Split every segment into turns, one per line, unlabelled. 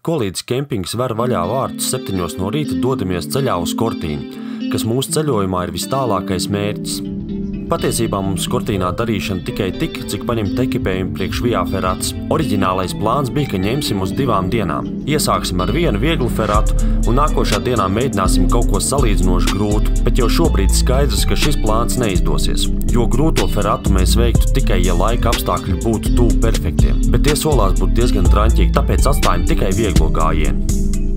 Skolītes kempings ver vaļā vārtus 7 no rīta dodamies ceļā uz Kortīnu, kas mūsu ceļojumā ir vistālākais mērķis. Patiesībā mums Kortīnā darīšana tikai tik, cik paņemt ekipējumu priekš Via Ferratas. Oriģinālais plāns bija, ka ņemsim uz 2 dienām. Iesāksim ar vienu vieglu feratu un nākošā dienā mēģināsim kaut ko salīdzinoši grūtu, bet jau šobrīd skaidrs, ka šis plāns neizdosies, jo grūto feratu mēs veiktu tikai, ja laika apstākļi būtu tuvu perfektiem, bet tie solās būt diezgan draņķīgi, tāpēc atstājam tikai vieglo gājienu.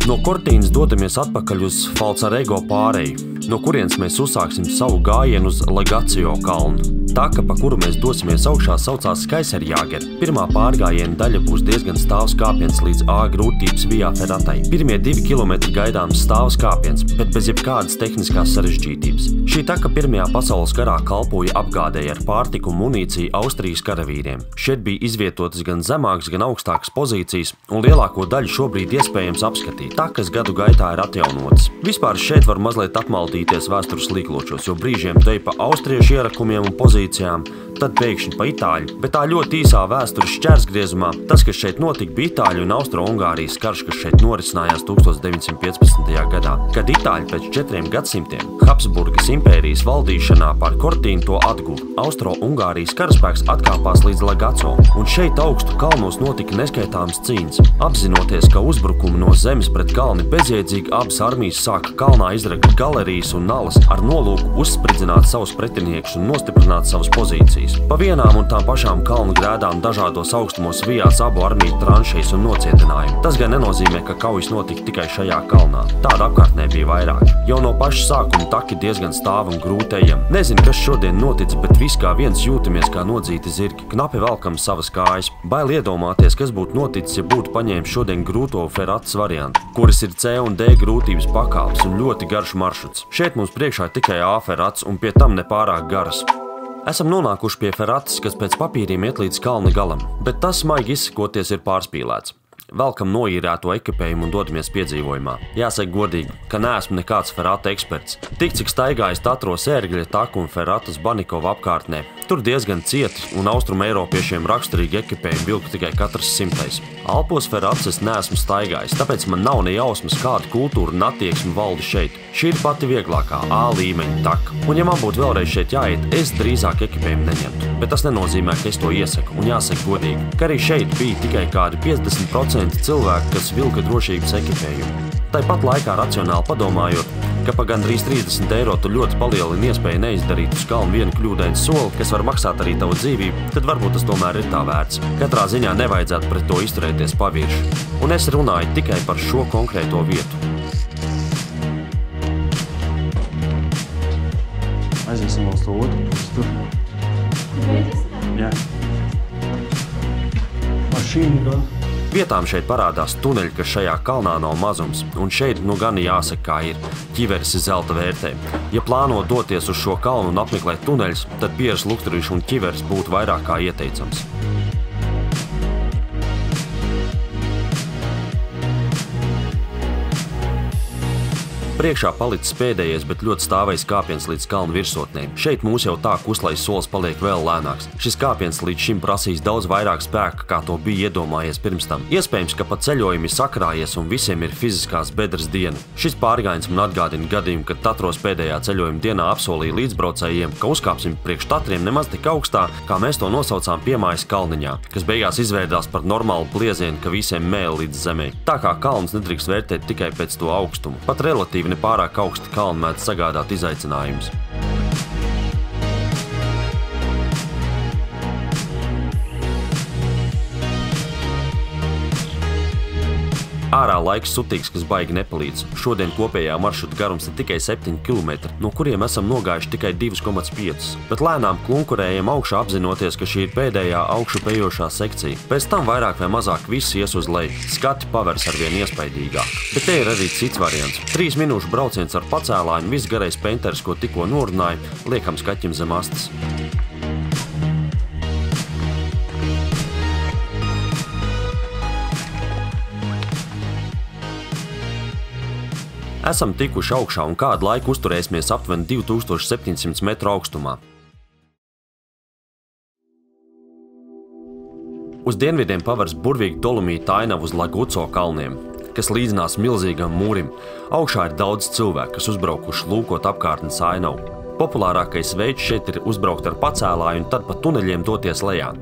No Kortīnas dodamies atpakaļ uz Falcarego pāreju, no kurienes mēs uzsāksim savu gājienu uz Legacio kalnu. Taka, pa kuru mēs dosimies augšā, saucās Kaiserjāger. Pirmā pārgājiena daļa būs diezgan stāvs kāpiens līdz A grūtības Via Ferratai. Pirmie 2 kilometri gaidāms stāvs kāpiens, bet bez jebkādas tehniskās sarežģītības. Šī taka Pirmajā pasaules karā kalpoja apgādēji ar pārtiku un munīciju Austrijas karavīriem. Šeit bija izvietotas gan zemākas, gan augstākas pozīcijas, un lielāko daļu šobrīd iespējams apskatīt. Takas gadu gaitā ir atjaunotas. Vispār šeit var mazliet apmaldīties vēstures līkločos, jo brīžiem te pa austriešu ierakumiem un pozīcijām, tad pēkšņi pa itāļu, bet tā ļoti īsā vēstures šķērsgriezumā tas, kas šeit notika, bija Itāļu un Austro-Ungārijas karš, kas šeit norisinājās 1915. gadā, kad Itāļi pēc 4 gadsimtiem Habsburgas impērijas valdīšanā pār Kortīnu to atguva. Austro-Ungārijas karaspēks atkāpās līdz Legaco, un šeit augstu kalnos notika neskaitāmas cīņas. Apzinoties, ka uzbrukumi no zemes pret kalni bezjēdzīgi, abas armijas sāka kalnā izrakt galerijas un nalas ar nolūku uzspridzināt savus pretiniekus un nostiprināt savas pozīcijas. Pa vienām un tām pašām kalnu grēdām dažādos augstumos vijās abu armiju tranšejas un nocietinājumi. Tas gan nenozīmē, ka kaujas notika tikai šajā kalnā. Tāda apkārtnē bija vairāk. Jau no paša sākuma taki diezgan stāvi un grūti ejami. Nezinu, kas šodien notic, bet viss kā viens jūtamies kā nodzīti zirgi. Knapi velkam savas kājas. Bail iedomāties, kas būtu noticis, ja būtu paņēmis šodien grūto Ferratas variantu, kuras ir C un D grūtības pakāpes un ļoti garš maršruts. Šeit mums priekšā ir tikai A Ferratas un pie tam nepārāk garas. Esam nonākuši pie Ferratas, kas pēc papīriem iet līdz kalna galam, bet tas, maigi izsakoties, ir pārspīlēts. Velkam noīrēto ekipējumu un dodamies piedzīvojumā. Jāsaka godīgi, ka neesmu nekāds Ferrata eksperts. Tik cik staigājis Tatros ērgļa taku un Ferratas Banikova apkārtnē, tur diezgan cieti un austrumu eiropiešiem raksturīgi ekipējumi vilka tikai katrs 100. Alpos Ferratas es neesmu staigājis, tāpēc man nav ne jausmas, kāda kultūra un attieksme valda šeit. Šī ir pati vieglākā A līmeņa taka. Un ja man būtu vēlreiz šeit jāiet, es drīzāk ekipējumu neņemtu. Bet tas nenozīmē, ka es to iesaku, un jāsaka godīgi, ka arī šeit bija tikai kādi 50% cilvēki, kas vilka drošības ekipējumu. Tāpat laikā racionāli padomājot, ka pa gandrīz 30 eiro tu ļoti palielina iespēju neizdarīt uz kalnu vienu kļūdainu soli, kas var maksāt arī tavu dzīvību, tad varbūt tas tomēr ir tā vērts. Katrā ziņā nevajadzētu pret to izturēties pavirši. Un es runāju tikai par šo konkrēto vietu.
Aiziesim uz to otru pusi tur. Jā. Mašīna gan.
Vietām šeit parādās tuneļi, kas šajā kalnā nav mazums, un šeit nu gan jāsaka, kā ir. Ķiveres ir zelta vērtē. Ja plāno doties uz šo kalnu un apmeklēt tuneļus, tad Pieras Lukturīša un ķiveres būtu vairāk kā ieteicams. Priekšā palicis pēdējais, bet ļoti stāvais kāpiens līdz kalnu virsotnēm. Šeit mūs jau tā kuslais solis paliek vēl lēnāks. Šis kāpiens līdz šim prasīs daudz vairāk spēka, kā to bija iedomājies pirms tam. Iespējams, ka pa ceļojumu ir sakrājies un visiem ir fiziskās bedres diena. Šis pārgājiens man atgādina gadījumu, kad Tatros pēdējā ceļojuma dienā apsolīja līdzbraucējiem, ka uzkāpsim priekš Tatriem nemaz tik augstā, kā mēs to nosaucām Piemājas kalniņā, kas beigās izvērdās par normālu pliezienu, ka visiem mēl līdz zemē. Tā kā kalns nedrīkst vērtēt tikai pēc to augstumu. Pat relatīvi nepārāk augsti kalni mēdz sagādāt izaicinājumus. Ārā laiks sutīgs, kas baigi nepalīdz. Šodien kopējā maršruta garums ir tikai 7 km, no kuriem esam nogājuši tikai 2,5. Bet lēnām klunkurējam augšā apzinoties, ka šī ir pēdējā augšupejošā sekcija. Pēc tam vairāk vai mazāk viss ies uz leju. Skati pavers arvien iespaidīgāk. Bet te ir arī cits variants. 3 minūšu brauciens ar pacēlāju un viss garais penters, ko tikko norunāju, liekam skaķim zem astes. Esam tikuši augšā un kādu laiku uzturēsimies aptuveni 2700 metru augstumā. Uz dienvidiem pavars burvīgi dolomīta ainava uz Laguco kalniem. kas līdzinās milzīgam mūrim. Augšā ir daudz cilvēku, kas uzbraukuši lūkot apkārtnes ainavu. Populārākais veids šeit ir uzbraukt ar pacēlāju un tad pa tuneļiem doties lejā.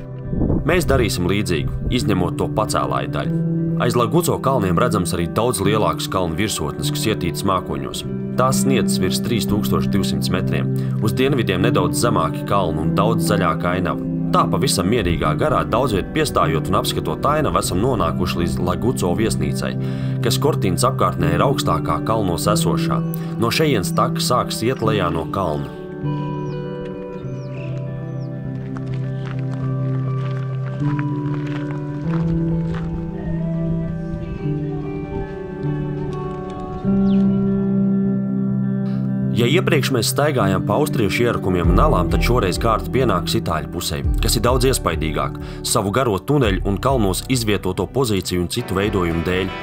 Mēs darīsim līdzīgu, izņemot to pacēlāju daļu. Aiz Laguco kalniem redzams arī daudz lielākas kalnu virsotnes, kas ietītas mākoņos. Tās sniedzas virs 3200 metriem. Uz dienvidiem nedaudz zemāki kalni un daudz zaļāka ainava. Tā pavisam mierīgā garā daudzviet piestājot un apskatot ainavu esam nonākuši līdz Laguco viesnīcai, kas Cortīnas apkārtnē ir augstākā kalnos esošā. No šejienes taka sākas iet lejā no kalna. Ja iepriekš mēs staigājām pa austriešu ierakumiem un alām, tad šoreiz kārta pienāks itāļu pusē, kas ir daudz iespaidīgāk, savu garo tuneļu un kalnos izvietoto pozīciju un citu veidojumu dēļ.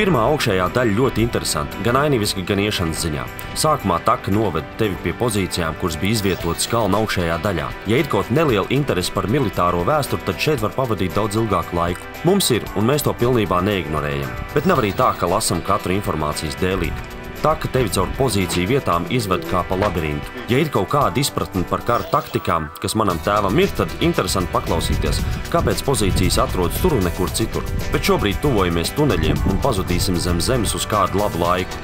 Pirmā augšējā daļa ļoti interesanta, gan ainiviski, gan iešanas ziņā. Sākumā taka noved tevi pie pozīcijām, kuras bija izvietotas kalna augšējā daļā. Ja ir kaut neliela interese par militāro vēsturi, tad šeit var pavadīt daudz ilgāku laiku. Mums ir, un mēs to pilnībā neignorējam. Bet nav arī tā, ka lasam katru informācijas dēlīti. Taka tevi caur pozīciju vietām izved kā pa labirintu. Ja ir kaut kāda izpratne par kara taktikām, kas manam tēvam ir, tad interesanti paklausīties, kāpēc pozīcijas atrodas tur un nekur citur. Bet šobrīd tuvojamies tuneļiem un pazudīsim zem zemes uz kādu labu laiku.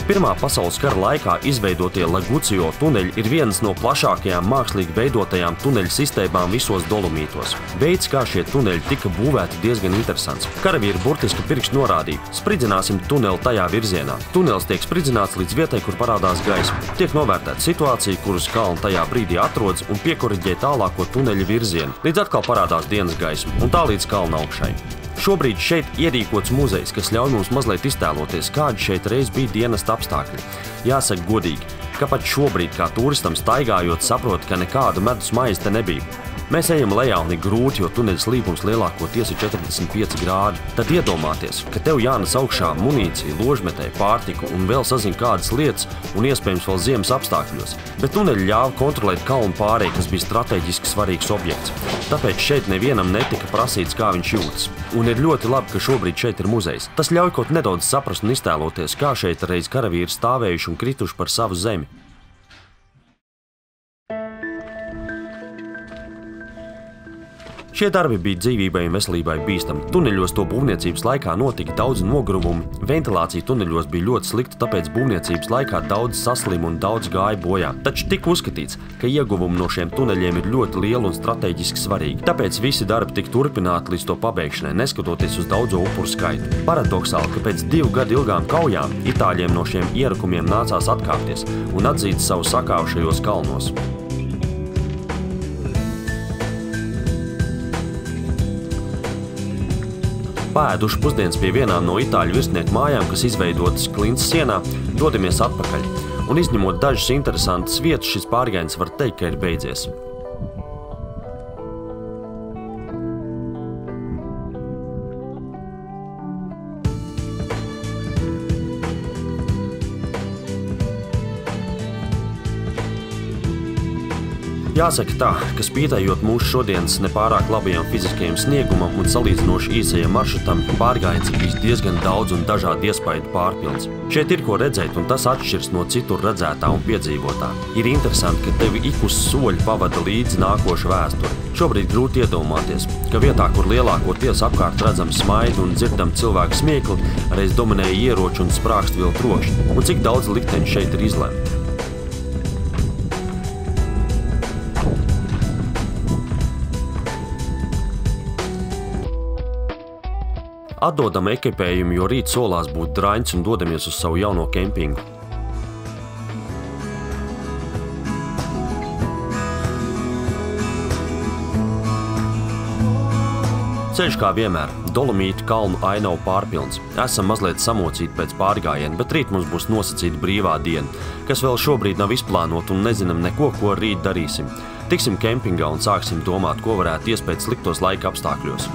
Pirmā pasaules kara laikā izveidotie Lagucio tuneļi ir vienas no plašākajām mākslīgi veidotajām tuneļu sistēmām visos Dolomītos. Veids, kā šie tuneļi tika būvēti, diezgan interesants. Karavīri burtiski pirkstu norādīja: spridzināsim tuneli tajā virzienā. Tunelis tiek spridzināts līdz vietai, kur parādās gaisma. Tiek novērtēta situācija, kuras kalna tajā brīdī atrodas, un piekoriģē tālāko tuneļa virzienu, līdz atkal parādās dienas gaisma, un tā līdz kalna augšai. Šobrīd šeit ierīkots muzejs, kas ļauj mums mazliet iztēloties, kādi šeit reiz bija dienesta apstākļi. Jāsaka godīgi, ka pat šobrīd, kā turistam staigājot, saprot, ka nekādu medus maizi te nebija. Mēs ejam lejā un ir grūti, jo tuneļa slīpums lielākoties ir 45 grādi. Tad iedomāties, ka tev jānes augšā munīcija, ložmetēji, pārtiku un vēl sazin kādas lietas un iespējams vēl ziemas apstākļos. Bet tuneļi ļāva kontrolēt kalnu pārēju, kas bija strateģiski svarīgs objekts. Tāpēc šeit nevienam netika prasīts, kā viņš jūtas. Un ir ļoti labi, ka šobrīd šeit ir muzejs. Tas ļauj kaut nedaudz saprast un iztēloties, kā šeit reiz karavīri stāvējuši un krituši par savu zemi. Šie darbi bija dzīvībai un veselībai bīstami. Tuneļos to būvniecības laikā notika daudz nogruvumi. Ventilācija tuneļos bija ļoti slikta, tāpēc būvniecības laikā daudz saslima un daudz gāja bojā. Taču tika uzskatīts, ka ieguvumi no šiem tuneļiem ir ļoti lieli un strateģiski svarīgi. Tāpēc visi darbi tika turpināti līdz to pabeigšanai, neskatoties uz daudzo upuru skaitu. Paradoksāli, ka pēc 2 gadu ilgām kaujām itāļiem no šiem ierakumiem nācās atkāpties un atzīt savu sakāvušajos kalnos. Pāēduši pusdienas pie vienām no itāļu virsnieku mājām, kas izveidotas klints sienā, dodamies atpakaļ. Un izņemot dažas interesantas vietas, šis pārgājiens var teikt, ka ir beidzies. Jāsaka tā, ka spītējot mūsu šodienas nepārāk labajam fiziskajam sniegumam un salīdzinoši īsajam maršrutam, pārgājiens ir bijis diezgan daudz un dažādu iespaidu pārpilns. Šeit ir ko redzēt, un tas atšķirs no citur redzētā un piedzīvotā. Ir interesanti, ka tevi ik uz soļu pavada līdzi nākoša vēsture. Šobrīd grūti iedomāties, ka vietā, kur lielākoties apkārt redzam smaidu un dzirdam cilvēku smiekli, reiz dominēja ieroči un sprākstvielu trokšņi, un cik daudz likteņu šeit ir izlemti. Atdodam ekipējumu, jo rīt solās būt draņķis un dodamies uz savu jauno kempingu. Ceļš kā vienmēr, Dolomītu kalnu ainavu pārpilns. Esam mazliet samocīti pēc pārgājiena, bet rīt mums būs nosacīta brīvā diena, kas vēl šobrīd nav izplānota un nezinām neko, ko rīt darīsim. Tiksim kempingā un sāksim domāt, ko varētu iespēt sliktos laika apstākļos.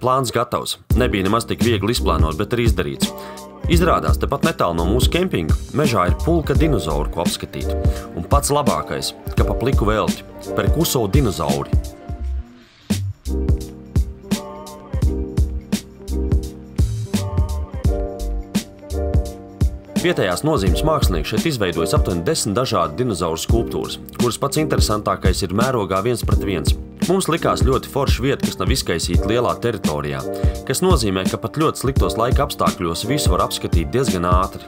Plāns gatavs. Nebija nemaz tik viegli izplānot, bet ir izdarīts. Izrādās, tepat netālu no mūsu kempinga mežā ir pulka dinozauru, ko apskatīt. Un pats labākais, ka pa pliku velti – perkuso dinozauri. Vietējās nozīmes mākslinieki šeit izveidojas aptuveni 10 dažādu dinozauru skulptūras, kuras pats interesantākais ir mērogā 1:1. Mums likās ļoti forša vieta, kas nav izkaisīta lielā teritorijā, kas nozīmē, ka pat ļoti sliktos laika apstākļos visu var apskatīt diezgan ātri.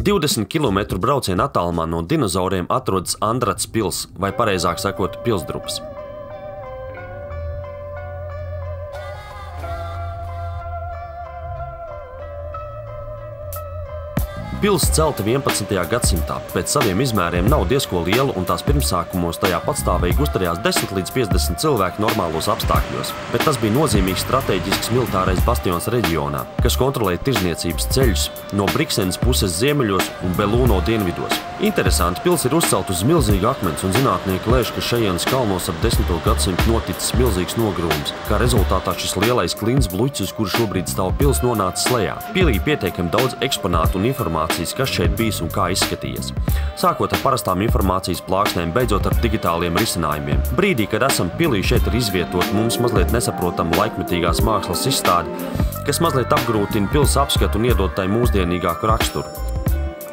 –20 km brauciena attālumā no dinozauriem atrodas Andrats pils, vai pareizāk sakot, pilsdrupas. Pils celta 11. gadsimtā, pēc saviem izmēriem nav diezko liela un tās pirmsākumos tajā patstāvīgi uzturējās 10 līdz 50 cilvēki normālos apstākļos, bet tas bija nozīmīgs strateģisks militārais bastions reģionā, kas kontrolēja tirzniecības ceļus no Briksenes puses ziemeļos un Belūno dienvidos. Interesanti, pils ir uzcelt uz milzīgu akmens un zinātnieki lēš, ka šajienas kalnos ap 10. gadsimtu noticis milzīgs nogrūms, kā rezultātā šis lielais klints bluķis, uz kuru šobrīd stāv pils, nonāca lejā. Pilī pietiekami daudz eksponātu un informācijas, kas šeit bijis un kā izskatījies. Sākot ar parastām informācijas plāksnēm, beidzot ar digitāliem risinājumiem. Brīdī, kad esam pilī, šeit ir izvietot mums mazliet nesaprotama laikmetīgās mākslas izstāde, kas mazliet apgrūtina pils apskatu un iedod tai mūsdienīgāku raksturu.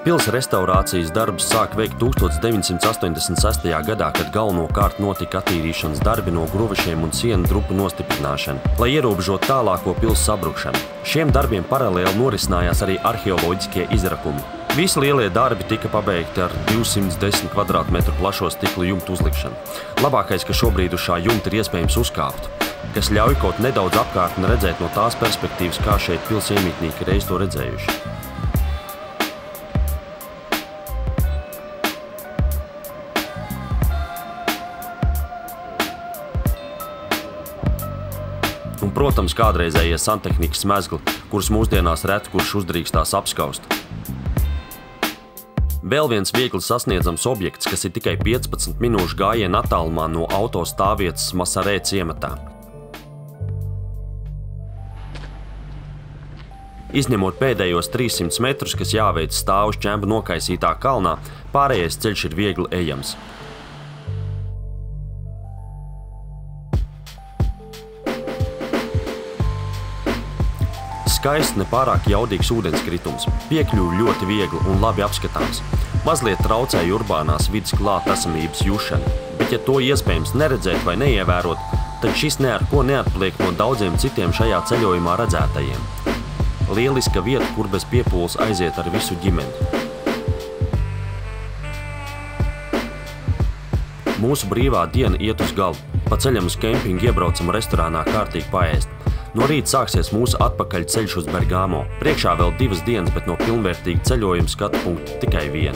Pils restaurācijas darbus sāk veikt 1986. gadā, kad galvenokārt notika attīrīšanas darbi no gruvešiem un sienu drupu nostiprināšana, lai ierobežot tālāko pils sabrukšanu. Šiem darbiem paralēli norisinājās arī arheoloģiskie izrakumi. Visi lielie darbi tika pabeigti ar 210 kvadrātmetru plašo stikla jumtu uzlikšanu. Labākais, ka šobrīd uz šā jumta ir iespējams uzkāpt, kas ļauj kaut nedaudz apkārtni redzēt no tās perspektīvas, kā šeit pils iemītnieki reiz to redzējuši. Un, protams, kādreizējie santehnikas mezgli, kurus mūsdienās reti kurš uzdrīkstās apskaust. Vēl viens viegli sasniedzams objekts, kas ir tikai 15 minūšu gājiena attālumā no auto stāvvietas Masarē ciematā. Izņemot pēdējos 300 metrus, kas jāveic stāv uz čempa nokaisītā kalnā, pārējais ceļš ir viegli ejams. Skaists, nepārāk jaudīgs ūdenskritums, piekļuvi ļoti viegli un labi apskatāms. Mazliet traucēja urbānās vidas klātesamības jušana, bet ja to iespējams neredzēt vai neievērot, tad šis ne ar ko neatpaliek no daudziem citiem šajā ceļojumā redzētajiem. Lieliska vieta, kur bez piepūles aiziet ar visu ģimeni. Mūsu brīvā diena iet uz galu. Pa ceļam uz kempingu iebraucam restorānā kārtīgi paēst. No rīta sāksies mūsu atpakaļ ceļš uz Bergamo. Priekšā vēl 2 dienas, bet no pilnvērtīga ceļojuma skatu punkta tikai viena.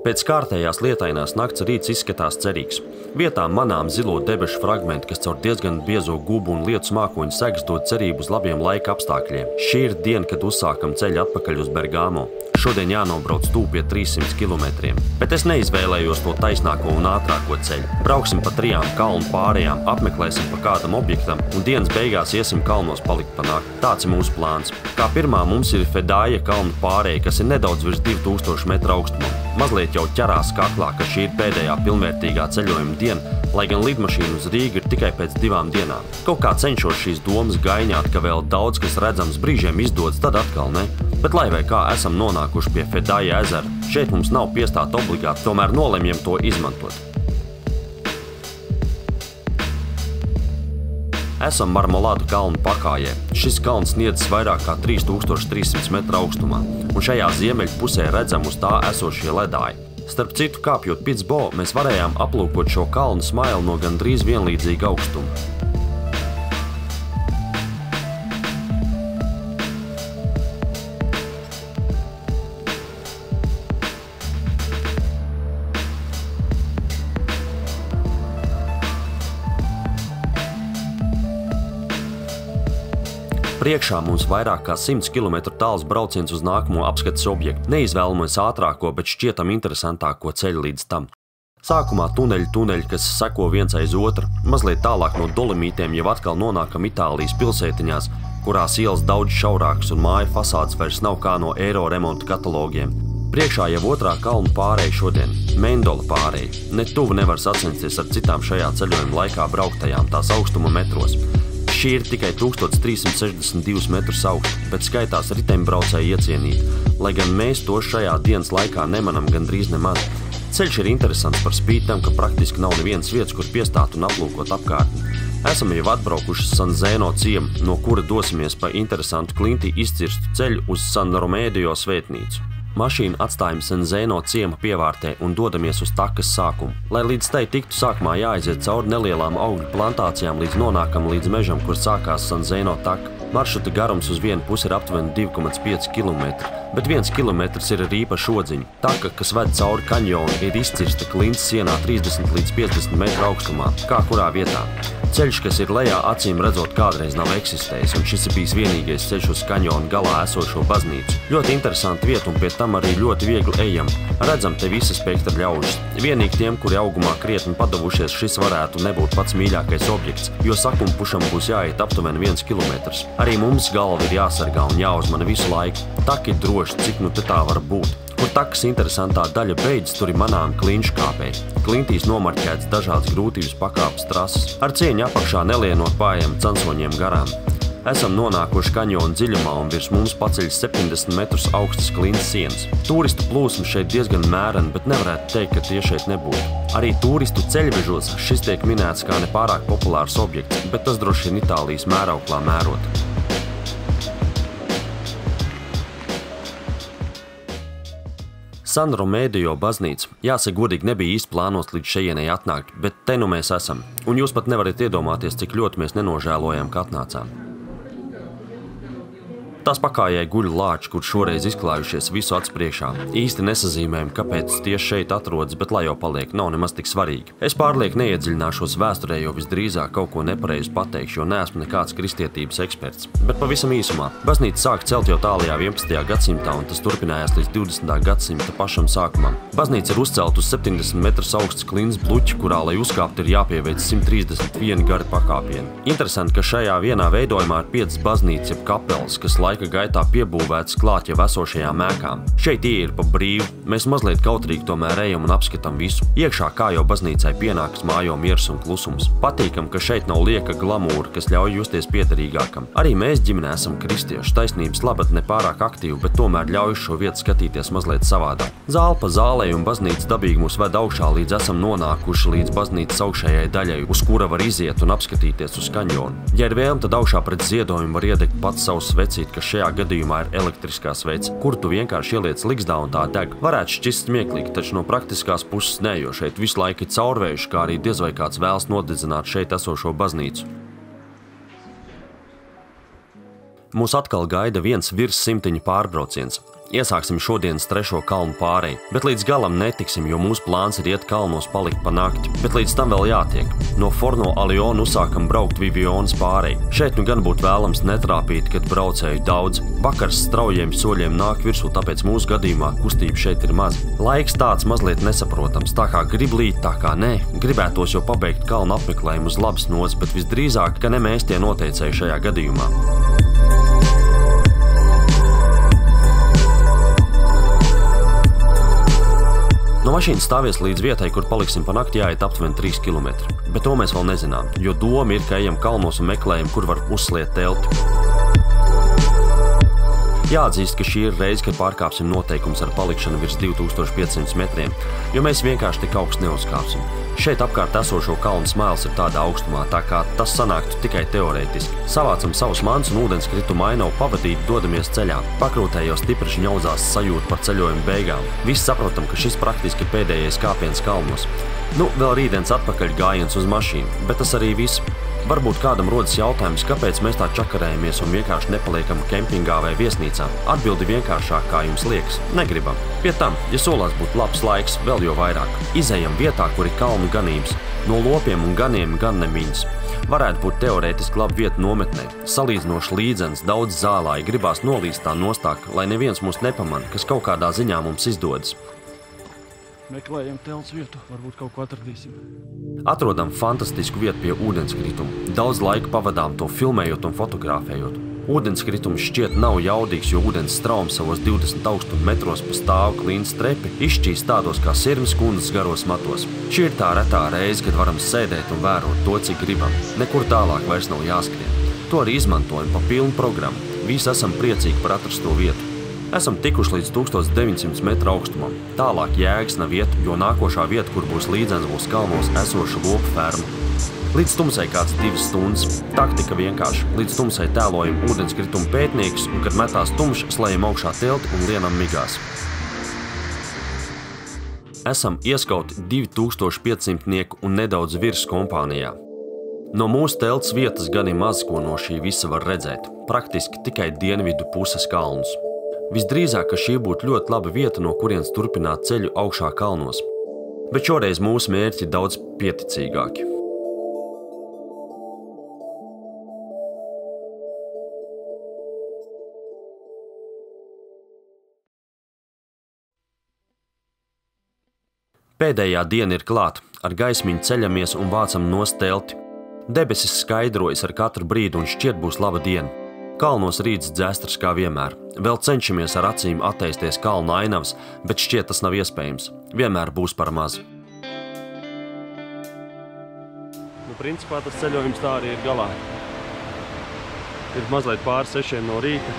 Pēc kārtējās lietainās nakts rīts izskatās cerīgs. Vietām manām zilo debešu fragmenti, kas caur diezgan biezo gubu un lietus mākoņu segas dod cerību uz labiem laika apstākļiem. Šī ir diena, kad uzsākam ceļu atpakaļ uz Bergamo. Šodien jānobrauc tūp pie 300 kilometriem, bet es neizvēlējos to taisnāko un ātrāko ceļu. Brauksim pa 3 kalnu pārējām, apmeklēsim pa kādam objektam un dienas beigās iesim kalnos palikt pa nakti. Tāds ir mūsu plāns. Kā pirmā mums ir Fedaja kalnu pārēja, kas ir nedaudz virs 2000 metru augstumā. Mazliet jau ķerās kaklā, ka šī ir pēdējā pilnvērtīgā ceļojuma diena, lai gan lidmašīna uz Rīgu ir tikai pēc 2 dienām. Kaut kā cenšos šīs domas gaiņāt, ka vēl daudz kas redzams brīžiem izdodas, tad atkal ne. Bet lai vai kā esam nonākuši pie Fedaja ezera, šeit mums nav piestāta obligāti, tomēr nolemjam to izmantot. Esam Marmoladu kalnu pakājē. Šis kalns sniedzas vairāk kā 3300 metru augstumā, un šajā ziemeļu pusē redzam uz tā esošie ledāji. Starp citu, kāpjot Pitsbo, mēs varējām aplūkot šo kalnu smailu no gandrīz vienlīdzīga augstuma. Priekšā mums vairāk kā 100 km tāls brauciens uz nākamo apskates objektu. Neizvēlamies ātrāko, bet šķietam interesantāko ceļu līdz tam. Sākumā tuneļi, kas seko viens aiz otru, mazliet tālāk no Dolomītiem jau atkal nonākam Itālijas pilsētiņās, kurās ielas daudz šaurākas un māju fasādes vairs nav kā no eiro remonta katalogiem. Priekšā jau otrā kalnu pārēja šodien – Mendola pārēja. Ne tuvu nevar sacensties ar citām šajā ceļojuma laikā brauktajām tās augstuma metros. Šī ir tikai 1362 metrus augsta, bet skaitās riteņbraucēji iecienīti, lai gan mēs to šajā dienas laikā nemanam gandrīz nemaz. Ceļš ir interesants par spīti tam, ka praktiski nav nevienas vietas, kur piestāt un aplūkot apkārtni. Esam jau atbraukuši San Zeno ciemu, no kura dosimies pa interesantu klinti izcirstu ceļu uz San Romēdio svētnīcu. Mašīnu atstājam San Zeno ciema pievārtē un dodamies uz takas sākumu. Lai līdz tai tiktu, sākumā jāaiziet cauri nelielām augļu plantācijām, līdz nonākam līdz mežam, kur sākās San Zeno taka. Maršruta garums uz vienu pusi ir aptuveni 2,5 km, bet 1 kilometrs ir ar īpašu odziņu. Taka, kas ved cauri kanjonu, ir izcirsta klints sienā 30 līdz 50 metru augstumā, kā kurā vietā. Ceļš, kas ir lejā, acīm redzot, kādreiz nav eksistējis, un šis ir bijis vienīgais ceļš uz kanjonu galā esošo baznīcu. Ļoti interesanti vieta un pie tam arī ļoti viegli ejam. Redzam te visa spektra ļaužus. Vienīgi tiem, kuri augumā krietni padavušies, šis varētu nebūt pats mīļākais objekts, jo sakumpušam būs jāiet aptuveni 1 kilometrs. Arī mums galva ir jāsargā un jāuzmana visu laiku. Taka ir droši, cik nu te tā var būt. Kur takas interesantā daļa beidzas, tur ir manām klinšu kāpēji. Klintīs nomarķēts dažādas grūtības pakāpes trases. Ar cieņu apakšā nelienot pājiem cansoņiem garām. Esam nonākuši kanjona dziļumā un virs mums paceļas 70 metrus augstas klints sienas. Turistu plūsma šeit diezgan mērena, bet nevarētu teikt, ka tie šeit nebūtu. Arī turistu ceļvežos šis tiek minēts kā nepārāk populārs objekts, bet tas droši vien Itālijas mērauklā mērot. San Romēdio baznīca, jāsaka godīgi, nebija īsti plānos līdz šejienei atnākt, bet te nu mēs esam. Un jūs pat nevarat iedomāties, cik ļoti mēs nenožēlojam, ka atnācām. Tās pakājai guļ lāči, kur šoreiz izklājušies visu acu priekšā. Īsti nesazīmējam, kāpēc tieši šeit atrodas, bet lai jau paliek, nav nemaz tik svarīgi. Es pārlieku neiedziļināšos vēsturē, jo visdrīzāk kaut ko nepareizi pateikšu, jo neesmu nekāds kristietības eksperts. Bet pavisam īsumā. Baznīca sāk celt jau tālajā 11. gadsimtā, un tas turpinājās līdz 20. gadsimta pašam sākumam. Baznīca ir uzcelt uz 70 metrus augsts klints bluķi, kurā, lai uzkāpt, ir jāpieveic 131 gari pakāpieni. Interesanti, ka šajā vienā veidojumā ir 5 baznīcas jeb kapelas, kas laika gaitā piebūvētas klāt jau esošajām ēkām. Šeit ir pa brīvu, mēs mazliet kautrīgi tomēr ejam un apskatām visu. Iekšā kā jau baznīcai pienākas mājo miers un klusums. Patīkam, ka šeit nav lieka glamūra, kas ļauj justies piederīgākam. Arī mēs ģimenē esam kristieši, taisnības labad nepārāk aktīvi, bet tomēr ļauj šo vietu skatīties mazliet savādāk. Zāle pa zālei un baznīca dabīgi mūs ved augšā, līdz esam nonākuši līdz baznīcas augšējai daļai, uz kura var iziet un apskatīties uz kanjonu. Ja ir vēlme, tad augšā pret ziedojumu var iedegt pats savu svecīti, kas šajā gadījumā ir elektriskā svece, kuru tu vienkārši ieliec ligzdā un tā deg. Varētu šķist smieklīgi, taču no praktiskās puses ne, jo šeit visu laiku ir caurvējuši, kā arī diez vai kāds vēlas nodedzināt šeit esošo baznīcu. Mūs atkal gaida viens virs simtiņa pārbrauciens. Iesāksim šodienas 3. kalnu pāreju, bet līdz galam netiksim, jo mūsu plāns ir iet kalnos palikt pa nakti, bet līdz tam vēl jātiek. No Forno Alionu uzsākam braukt Vivionas pāreju. Šeit nu gan būtu vēlams netrāpīt, kad braucēju daudz. Vakars straujiem soļiem nāk virsū, tāpēc mūsu gadījumā kustība šeit ir maz. Laiks tāds mazliet nesaprotams, tā kā grib līt, tā kā nē. Gribētos jau pabeigt kalnu apmeklējumu uz labas nots, bet visdrīzāk, ka ne mēs tie noteicēji šajā gadījumā. No mašīnas stāvies līdz vietai, kur paliksim pa nakti, jāiet aptuveni 3 km. Bet to mēs vēl nezinām, jo doma ir, ka ejam kalnos un meklējam, kur var uzsliet telti. Jāatzīst, ka šī ir reize, kad pārkāpsim noteikums ar palikšanu virs 2500 metriem, jo mēs vienkārši tik augstu neuzkāpsim. Šeit apkārt esošo kalnu smailes ir tādā augstumā, tā kā tas sanāktu tikai teorētiski. Savācam savus mantus un ūdenskritumu ainavu pavadīt, dodamies ceļā. Pakrūtē jau stipri šņaudzās sajūta par ceļojumu beigām. Visi saprotam, ka šis praktiski ir pēdējais kāpiens kalnos. Nu, vēl rītdienas atpakaļ gājiens uz mašīnu, bet tas arī viss. Varbūt kādam rodas jautājums, kāpēc mēs tā čakarējamies un vienkārši nepaliekam kempingā vai viesnīcā. Atbildi vienkāršāk, kā jums liekas. Negribam. Pie tam, ja solās būtu labs laiks, vēl jo vairāk. Izejam vietā, kur ir kalnu ganības. No lopiem un ganiem gan nemiņas. Varētu būt teorētiski laba vieta nometnē, salīdzinoši līdzens, daudz zālāji, gribās nolīst tā nostāk, lai neviens mūs nepamana, kas kaut kādā ziņā mums izdodas.
Meklējam telts vietu, varbūt kaut ko atradīsim.
Atrodam fantastisku vietu pie ūdenskrituma. Daudz laika pavadām to filmējot un fotografējot. Ūdenskritums šķiet nav jaudīgs, jo ūdens straums savos 20 augstuma metros pa stāvu klīnas trepi izšķīst tādos kā sirmas kundas garos matos. Šī ir tā retā reize, kad varam sēdēt un vērot to, cik gribam. Nekur tālāk vairs nav jāskrien. To arī izmantojam pa pilnu programmu. Visi esam priecīgi par atrasto vietu. Esam tikuši līdz 1900 metru augstumam. Tālāk jēgas nav iet, jo nākošā vieta, kur būs līdzens, būs kalnos esoša lopu ferma. Līdz tumsai kāds 2 stundas. Taktika vienkārši. Līdz tumsai tēlojam ūdenskrituma pētniekus, un kad metās tumšs, slējam augšā telti un lienam migās. Esam ieskauti 2500 un nedaudz virs kompānijā. No mūsu telts vietas gan ir maz, ko no šī visa var redzēt. Praktiski tikai dienvidu puses kalnus. Visdrīzāk, ka šī būtu ļoti laba vieta, no kurienes turpināt ceļu augšā kalnos. Bet šoreiz mūsu mērķi ir daudz pieticīgāki. Pēdējā diena ir klāta. Ar gaismiņu ceļamies un vācam nost telti. Debesis skaidrojas ar katru brīdi un šķiet būs laba diena. Kalnos rīts dzēstrs kā vienmēr. Vēl cenšamies ar acīm atteisties kalnu ainavas, bet šķiet tas nav iespējams. Vienmēr būs par maz.
Principā tas ceļojums tā arī ir galā. Ir mazliet pāri 6 no rīta.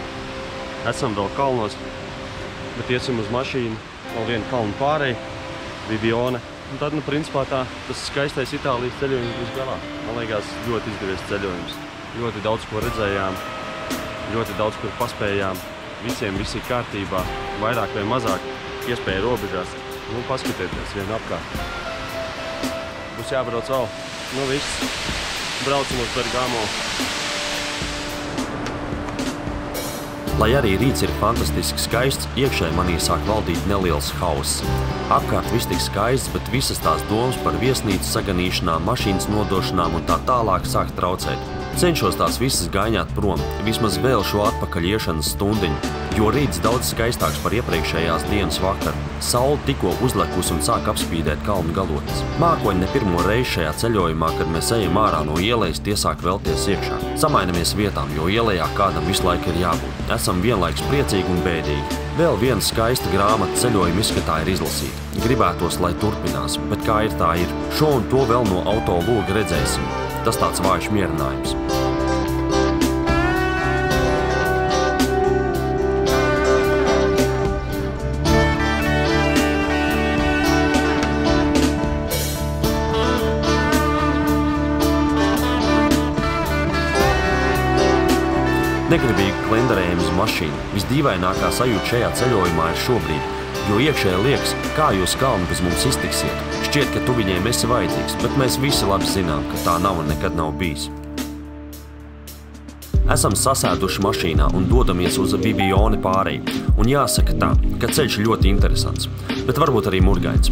Esam vēl kalnos, bet iesim uz mašīnu. Vēl vienu kalnu pārēj, Vivione. Un tad, principā tas skaistais Itālijas ceļojums būs galā. Man liekas, ļoti izdevies ceļojums. Ļoti daudz ko redzējām. Ļoti daudz, kur paspējām, visiem viss ir kārtībā, vairāk vai mazāk iespēja robežās. Nu, paskatieties vienu apkārt. Būs jābrauc vēl. Nu, viss. Braucam uz Bergamo.
Lai arī rīts ir fantastiski skaists, iekšēji manī sāk valdīt neliels hauss. Apkārt viss tik skaists, bet visas tās domas par viesnīcu saganīšanām, mašīnas nodošanām un tā tālāk sāk traucēt. Cenšos tās visas gaiņāt prom, vismaz vēl šo atpakaļ iešanas stundiņu, jo rīts daudz skaistāks par iepriekšējās dienas vakaru. Saule tikko uzlekus un sāk apspīdēt kalnu galotnes. Mākoņi ne pirmo reizi šajā ceļojumā, kad mēs ejam ārā no ielejas, tie sāk vēlties iekšā. Samainamies vietām, jo ielejā kādam visu laiku ir jābūt. Esam vienlaiks priecīgi un bēdīgi. Vēl viena skaista grāmata ceļojuma izskatā ir izlasīta. Gribētos, lai turpinās, bet kā ir tā ir. Šo un to vēl no auto loga redzēsim. Tas tāds vājš mierinājums. Negribīgi klenderējam uz mašīnu. Visdīvainākā sajūta šajā ceļojumā ir šobrīd, jo iekšēji liekas, kā jūs kalni bez mums iztiksiet. Šķiet, ka tu viņiem esi vajadzīgs, bet mēs visi labi zinām, ka tā nav un nekad nav bijis. Esam sasēduši mašīnā un dodamies uz Vivione pārēju. Un jāsaka tā, ka ceļš ļoti interesants, bet varbūt arī murgains.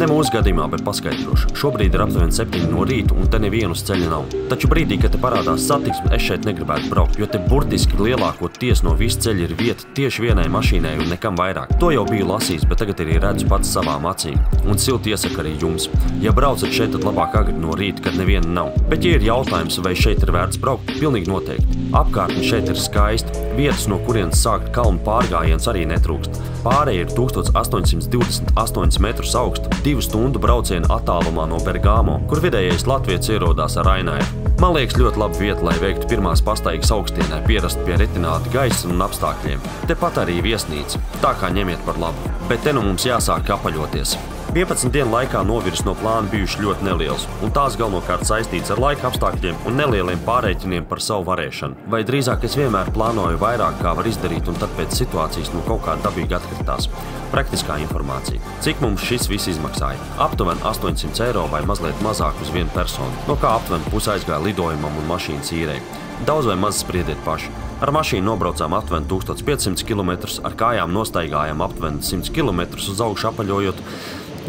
Ne mūsu gadījumā, bet paskaidrošu. Šobrīd ir aptuveni 7 no rīta un te nevienu uz ceļa nav. Taču brīdī, kad te parādās satiksme, es šeit negribētu braukt, jo te burtiski lielākoties no visu ceļa ir vieta tieši vienai mašīnai un nekam vairāk. To jau biju lasījis, bet tagad arī redzu pats savām acīm. Un silti iesaku arī jums. Ja braucat šeit, tad labāk agri no rīta, kad neviena nav. Bet ja ir jautājums, vai šeit ir vērts braukt, pilnīgi noteikti. Apkārtne šeit ir skaisti. Vietas, no kurienes sākt kalnu pārgājiens arī netrūkst. Pārēja ir 1828 metrus augsta, 2 stundu braucienu attālumā no Bergamo, kur vidējais latvietis ierodās ar Rainairu. Man liekas ļoti laba vieta, lai veiktu pirmās pastaigas augstienē, pierast pie retināta gaisa un apstākļiem. Tepat arī viesnīca, tā kā ņemiet par labu. Bet te nu mums jāsāk apaļoties. 11 dienu laikā novirs no plāna bijuši ļoti neliels, un tās galvenokārt saistīts ar laika apstākļiem un nelieliem pārreikiniem par savu varēšanu. Vai drīzāk es vienmēr plānoju vairāk, kā var izdarīt, un tad pēc situācijas no kaut kā dabīgi atkritās. Praktiskā informācija. Cik mums šis viss izmaksāja? Aptuveni 800 eiro vai mazliet mazāk uz vienu personu, no kā aptuveni pusi aizgāja lidojumam un mašīnas īrei. Daudz vai maz spriediet paši. Ar mašīnu nobraucām aptuveni 1500 km, ar kājām nostaigājām aptuveni 100 km uz augšu apaļojot.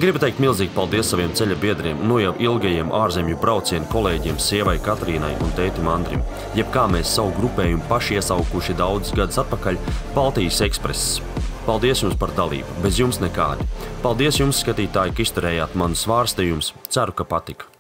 Gribu teikt milzīgi paldies saviem ceļa biedriem, jau ilgajiem ārzemju braucienu kolēģiem sievai Katrīnai un tētim Andrim. Jebkā mēs savu grupējumu paši iesaukuši daudzus gadus atpakaļ Baltijas Ekspress. Paldies jums par dalību, bez jums nekādi. Paldies jums, skatītāji, ka izturējāt manus svārstījumus. Ceru, ka patika.